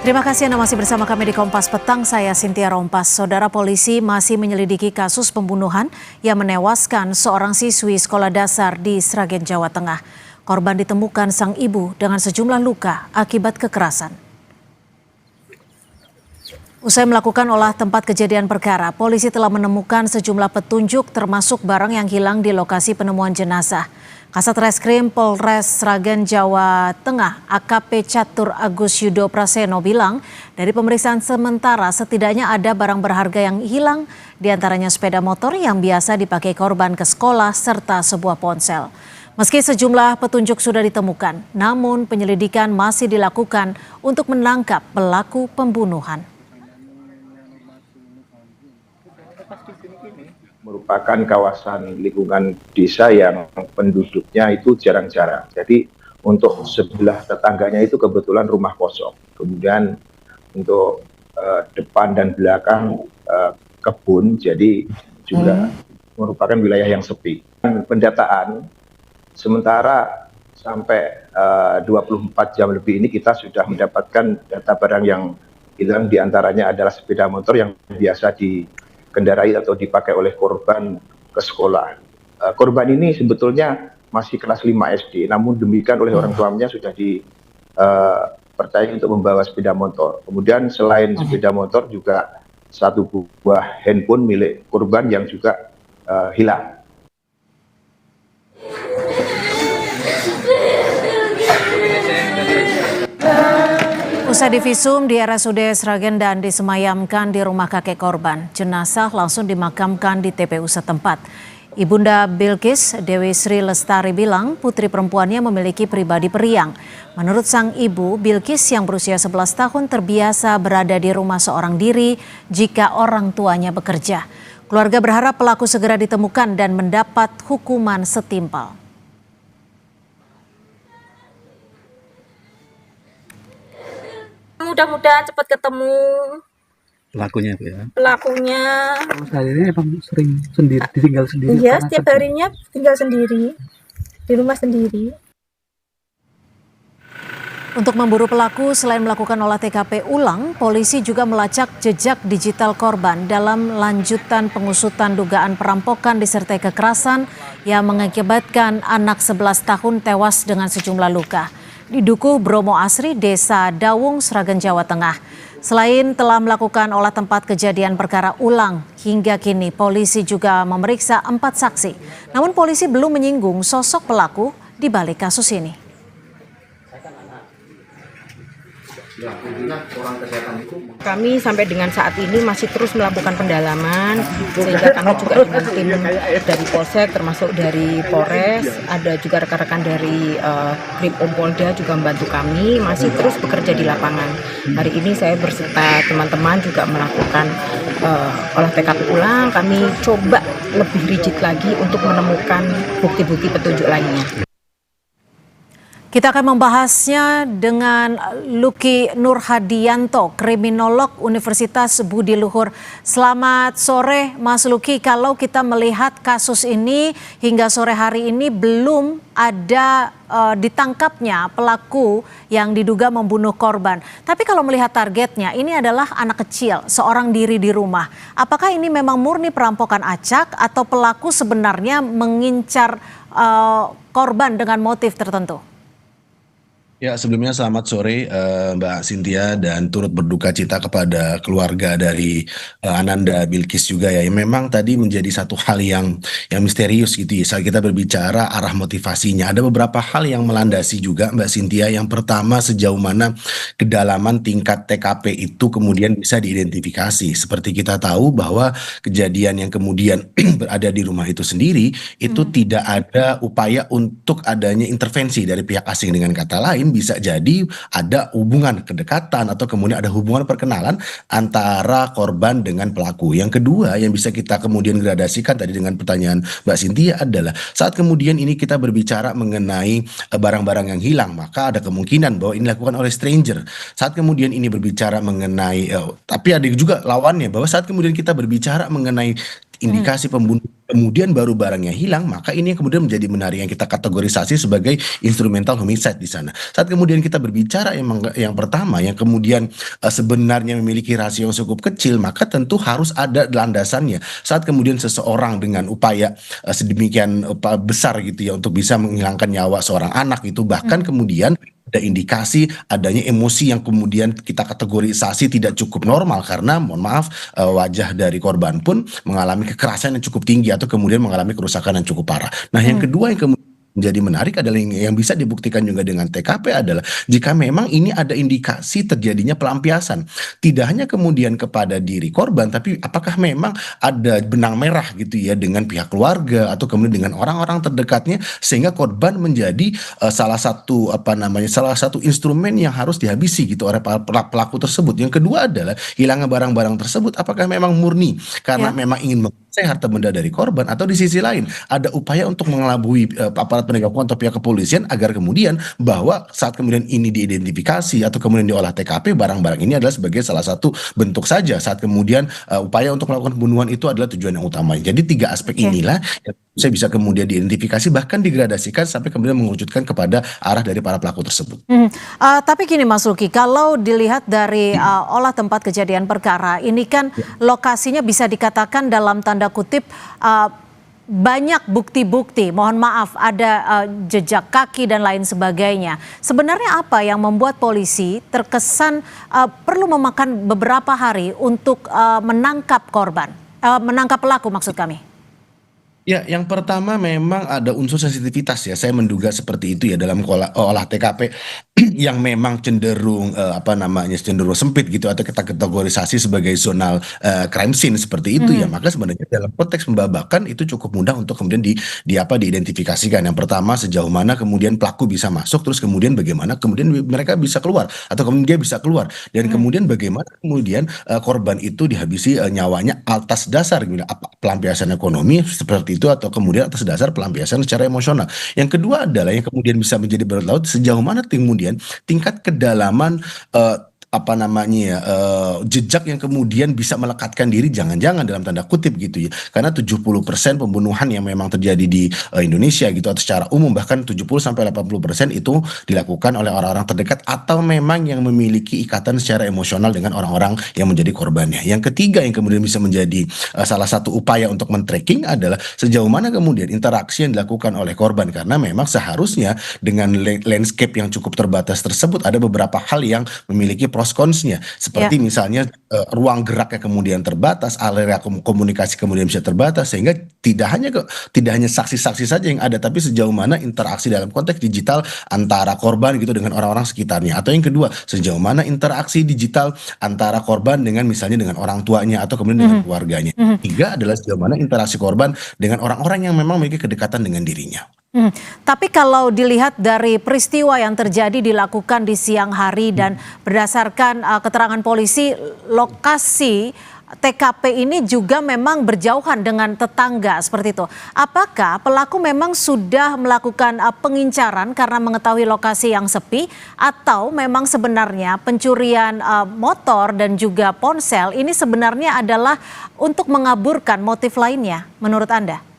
Terima kasih Anda masih bersama kami di Kompas Petang, saya Cynthia Rompas. Saudara, polisi masih menyelidiki kasus pembunuhan yang menewaskan seorang siswi sekolah dasar di Sragen, Jawa Tengah. Korban ditemukan sang ibu dengan sejumlah luka akibat kekerasan. Usai melakukan olah tempat kejadian perkara, polisi telah menemukan sejumlah petunjuk termasuk barang yang hilang di lokasi penemuan jenazah. Kasat Reskrim Polres Sragen, Jawa Tengah, AKP Catur Agus Yudo Praseno bilang, dari pemeriksaan sementara setidaknya ada barang berharga yang hilang, diantaranya sepeda motor yang biasa dipakai korban ke sekolah serta sebuah ponsel. Meski sejumlah petunjuk sudah ditemukan, namun penyelidikan masih dilakukan untuk menangkap pelaku pembunuhan. Merupakan kawasan lingkungan desa yang penduduknya itu jarang-jarang. Jadi untuk sebelah tetangganya itu kebetulan rumah kosong. Kemudian untuk depan dan belakang kebun, jadi juga merupakan wilayah yang sepi. Pendataan sementara sampai 24 jam lebih ini kita sudah mendapatkan data barang yang hilang, diantaranya adalah sepeda motor yang biasa dikendarai atau dipakai oleh korban ke sekolah. Korban ini sebetulnya masih kelas 5 SD, namun demikian oleh orang tuanya sudah dipercaya untuk membawa sepeda motor. Kemudian selain sepeda motor juga satu buah handphone milik korban yang juga hilang. Usai divisum di RSUD Sragen dan disemayamkan di rumah kakek korban, jenazah langsung dimakamkan di TPU setempat. Ibunda Bilkis, Dewi Sri Lestari bilang putri perempuannya memiliki pribadi periang. Menurut sang ibu, Bilkis yang berusia 11 tahun terbiasa berada di rumah seorang diri jika orang tuanya bekerja. Keluarga berharap pelaku segera ditemukan dan mendapat hukuman setimpal. Mudah-mudahan cepat ketemu pelakunya, Bu, ya. Pelakunya. Sehari-hari emang sering sendiri, tinggal sendiri? Iya, setiap harinya tinggal sendiri di rumah sendiri. Untuk memburu pelaku, selain melakukan olah TKP ulang, polisi juga melacak jejak digital korban dalam lanjutan pengusutan dugaan perampokan disertai kekerasan yang mengakibatkan anak 11 tahun tewas dengan sejumlah luka di Dukuh Bromo Asri, Desa Dawung, Sragen, Jawa Tengah. Selain telah melakukan olah tempat kejadian perkara ulang, hingga kini polisi juga memeriksa 4 saksi. Namun polisi belum menyinggung sosok pelaku di balik kasus ini. Kami sampai dengan saat ini masih terus melakukan pendalaman, sehingga kami juga dengan tim dari Polsek termasuk dari Polres, ada juga rekan-rekan dari Krim Polda juga membantu kami, masih terus bekerja di lapangan. Hari ini saya berserta teman-teman juga melakukan olah TKP ulang, kami coba lebih rigid lagi untuk menemukan bukti-bukti petunjuk lainnya. Kita akan membahasnya dengan Luki Nurhadianto, kriminolog Universitas Budi Luhur. Selamat sore Mas Luki, kalau kita melihat kasus ini hingga sore hari ini belum ada ditangkapnya pelaku yang diduga membunuh korban. Tapi kalau melihat targetnya, ini adalah anak kecil, seorang diri di rumah. Apakah ini memang murni perampokan acak atau pelaku sebenarnya mengincar korban dengan motif tertentu? Ya, sebelumnya selamat sore Mbak Cynthia, dan turut berduka cita kepada keluarga dari Ananda Bilkis juga ya. Memang tadi menjadi satu hal yang misterius gitu ya saat kita berbicara arah motivasinya. Ada beberapa hal yang melandasi juga Mbak Cynthia. Yang pertama, sejauh mana kedalaman tingkat TKP itu kemudian bisa diidentifikasi. Seperti kita tahu bahwa kejadian yang kemudian berada di rumah itu sendiri itu tidak ada upaya untuk adanya intervensi dari pihak asing. Dengan kata lain, bisa jadi ada hubungan kedekatan atau kemudian ada hubungan perkenalan antara korban dengan pelaku. Yang kedua yang bisa kita kemudian gradasikan tadi dengan pertanyaan Mbak Cynthia adalah saat kemudian ini kita berbicara mengenai barang-barang yang hilang, maka ada kemungkinan bahwa ini dilakukan oleh stranger. Saat kemudian ini berbicara mengenai tapi ada juga lawannya, bahwa saat kemudian kita berbicara mengenai indikasi pembunuh, kemudian baru barangnya hilang, maka ini yang kemudian menjadi menarik yang kita kategorisasi sebagai instrumental homicide di sana. Saat kemudian kita berbicara yang pertama yang kemudian sebenarnya memiliki rasio yang cukup kecil, maka tentu harus ada landasannya. Saat kemudian seseorang dengan upaya sedemikian besar gitu ya untuk bisa menghilangkan nyawa seorang anak itu, bahkan kemudian ada indikasi adanya emosi yang kemudian kita kategorisasi tidak cukup normal karena mohon maaf wajah dari korban pun mengalami kekerasan yang cukup tinggi atau kemudian mengalami kerusakan yang cukup parah. Nah, yang kedua yang kemudian menjadi menarik adalah yang bisa dibuktikan juga dengan TKP adalah jika memang ini ada indikasi terjadinya pelampiasan, tidak hanya kemudian kepada diri korban, tapi apakah memang ada benang merah gitu ya dengan pihak keluarga atau kemudian dengan orang-orang terdekatnya sehingga korban menjadi salah satu instrumen yang harus dihabisi gitu oleh pelaku tersebut. Yang kedua adalah hilangnya barang-barang tersebut apakah memang murni karena memang ingin menguasai harta benda dari korban atau di sisi lain ada upaya untuk mengelabui aparat penegak hukum atau pihak kepolisian agar kemudian bahwa saat kemudian ini diidentifikasi atau kemudian diolah TKP, barang-barang ini adalah sebagai salah satu bentuk saja saat kemudian upaya untuk melakukan pembunuhan itu adalah tujuan yang utama. Jadi 3 aspek inilah yang saya bisa kemudian diidentifikasi bahkan digradasikan sampai kemudian mengerucutkan kepada arah dari para pelaku tersebut. Tapi gini Mas Luki, kalau dilihat dari olah tempat kejadian perkara ini kan lokasinya bisa dikatakan dalam tanda kutip banyak bukti-bukti, mohon maaf ada jejak kaki dan lain sebagainya. Sebenarnya apa yang membuat polisi terkesan perlu memakan beberapa hari untuk menangkap korban, menangkap pelaku maksud kami? Ya, yang pertama memang ada unsur sensitivitas ya. Saya menduga seperti itu ya dalam olah TKP yang memang cenderung cenderung sempit gitu atau kita kategorisasi sebagai zonal crime scene seperti itu ya. Maka sebenarnya dalam konteks pembabakan itu cukup mudah untuk kemudian diidentifikasikan. Yang pertama sejauh mana kemudian pelaku bisa masuk, terus kemudian bagaimana kemudian mereka bisa keluar atau kemudian dia bisa keluar dan kemudian bagaimana kemudian korban itu dihabisi nyawanya atas dasar pelampiasan ekonomi seperti itu atau kemudian atas dasar pelampiasan secara emosional. Yang kedua adalah yang kemudian bisa menjadi berlarut sejauh mana kemudian tingkat kedalaman jejak yang kemudian bisa melekatkan diri jangan-jangan dalam tanda kutip gitu ya. Karena 70% pembunuhan yang memang terjadi di Indonesia gitu atau secara umum bahkan 70-80% itu dilakukan oleh orang-orang terdekat atau memang yang memiliki ikatan secara emosional dengan orang-orang yang menjadi korbannya. Yang ketiga yang kemudian bisa menjadi salah satu upaya untuk men-tracking adalah sejauh mana kemudian interaksi yang dilakukan oleh korban karena memang seharusnya dengan landscape yang cukup terbatas tersebut ada beberapa hal yang memiliki pros cons-nya seperti misalnya ruang geraknya kemudian terbatas, area komunikasi kemudian bisa terbatas sehingga tidak hanya saksi-saksi saja yang ada tapi sejauh mana interaksi dalam konteks digital antara korban gitu dengan orang-orang sekitarnya atau yang kedua sejauh mana interaksi digital antara korban dengan misalnya dengan orang tuanya atau kemudian dengan keluarganya. Tiga adalah sejauh mana interaksi korban dengan orang-orang yang memang memiliki kedekatan dengan dirinya. Tapi kalau dilihat dari peristiwa yang terjadi dilakukan di siang hari dan berdasarkan keterangan polisi, lokasi TKP ini juga memang berjauhan dengan tetangga seperti itu. Apakah pelaku memang sudah melakukan pengincaran karena mengetahui lokasi yang sepi atau memang sebenarnya pencurian motor dan juga ponsel ini sebenarnya adalah untuk mengaburkan motif lainnya menurut Anda?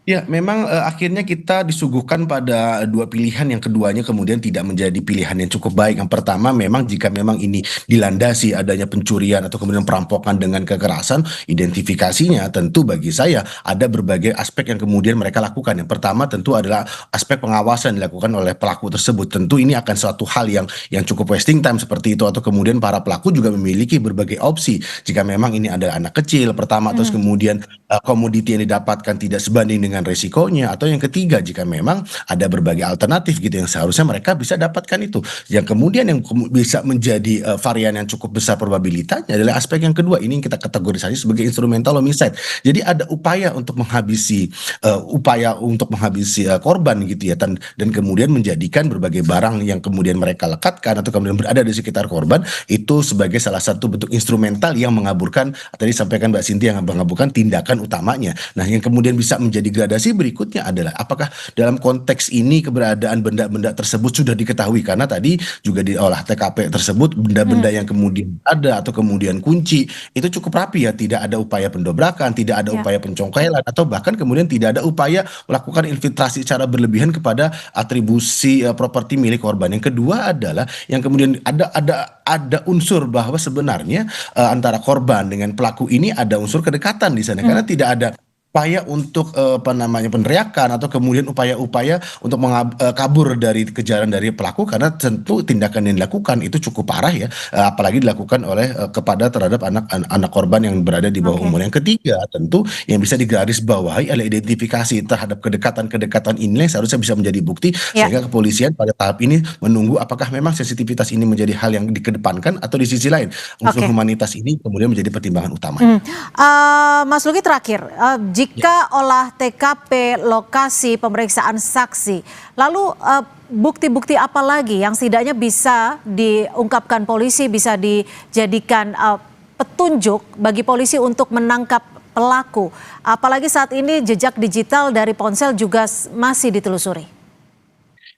Ya, memang akhirnya kita disuguhkan pada 2 pilihan yang keduanya kemudian tidak menjadi pilihan yang cukup baik. Yang pertama memang jika memang ini dilandasi adanya pencurian atau kemudian perampokan dengan kekerasan, identifikasinya tentu bagi saya ada berbagai aspek yang kemudian mereka lakukan. Yang pertama tentu adalah aspek pengawasan dilakukan oleh pelaku tersebut. Tentu ini akan suatu hal yang cukup wasting time seperti itu atau kemudian para pelaku juga memiliki berbagai opsi. Jika memang ini adalah anak kecil pertama terus kemudian komoditi yang didapatkan tidak sebanding dengan resikonya atau yang ketiga jika memang ada berbagai alternatif gitu yang seharusnya mereka bisa dapatkan itu. Yang kemudian yang bisa menjadi varian yang cukup besar probabilitasnya adalah aspek yang kedua ini yang kita kategorisasi sebagai instrumental homicide. Jadi ada upaya untuk menghabisi korban gitu ya dan kemudian menjadikan berbagai barang yang kemudian mereka lekatkan atau kemudian berada di sekitar korban itu sebagai salah satu bentuk instrumental yang mengaburkan tadi sampaikan Mbak Cynthia yang mengaburkan tindakan utamanya. Nah, yang kemudian bisa menjadi menggradasi berikutnya adalah apakah dalam konteks ini keberadaan benda-benda tersebut sudah diketahui, karena tadi juga di olah TKP tersebut benda-benda yang kemudian ada atau kemudian kunci itu cukup rapi ya, tidak ada upaya pendobrakan, tidak ada Ya. upaya pencongkelan, atau bahkan kemudian tidak ada upaya melakukan infiltrasi secara berlebihan kepada atribusi properti milik korban. Yang kedua adalah yang kemudian ada unsur bahwa sebenarnya antara korban dengan pelaku ini ada unsur kedekatan di sana, karena tidak ada upaya untuk peneriakan atau kemudian upaya-upaya untuk kabur dari kejaran dari pelaku, karena tentu tindakan yang dilakukan itu cukup parah ya, apalagi dilakukan oleh terhadap anak korban yang berada di bawah Oke. umur. Yang ketiga tentu yang bisa digarisbawahi adalah identifikasi terhadap kedekatan ini yang seharusnya bisa menjadi bukti, Ya. sehingga kepolisian pada tahap ini menunggu apakah memang sensitivitas ini menjadi hal yang dikedepankan atau di sisi lain unsur Oke. humanitas ini kemudian menjadi pertimbangan utama. Mas Luki terakhir, jika olah TKP lokasi pemeriksaan saksi, lalu bukti-bukti apa lagi yang setidaknya bisa diungkapkan polisi, bisa dijadikan petunjuk bagi polisi untuk menangkap pelaku? Apalagi saat ini jejak digital dari ponsel juga masih ditelusuri.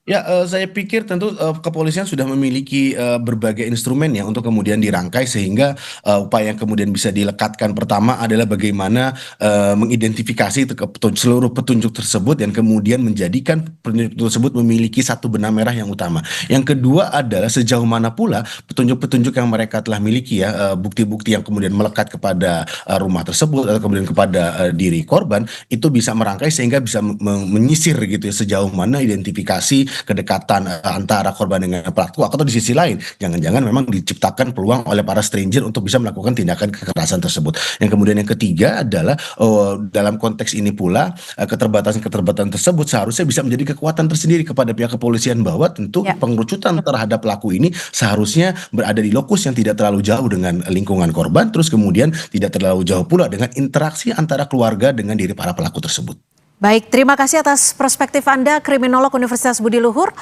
Ya, saya pikir tentu kepolisian sudah memiliki berbagai instrumen ya untuk kemudian dirangkai, sehingga upaya yang kemudian bisa dilekatkan pertama adalah bagaimana mengidentifikasi seluruh petunjuk tersebut dan kemudian menjadikan petunjuk tersebut memiliki satu benang merah yang utama. Yang kedua adalah sejauh mana pula petunjuk-petunjuk yang mereka telah miliki ya, bukti-bukti yang kemudian melekat kepada rumah tersebut atau kemudian kepada diri korban itu bisa merangkai sehingga bisa menyisir gitu ya, sejauh mana identifikasi kedekatan antara korban dengan pelaku, atau di sisi lain jangan-jangan memang diciptakan peluang oleh para stranger untuk bisa melakukan tindakan kekerasan tersebut. Yang kemudian yang ketiga adalah dalam konteks ini pula keterbatasan tersebut seharusnya bisa menjadi kekuatan tersendiri kepada pihak kepolisian, bahwa tentu pengerucutan terhadap pelaku ini seharusnya berada di lokus yang tidak terlalu jauh dengan lingkungan korban, terus kemudian tidak terlalu jauh pula dengan interaksi antara keluarga dengan diri para pelaku tersebut. Baik, terima kasih atas perspektif Anda, kriminolog Universitas Budi Luhur.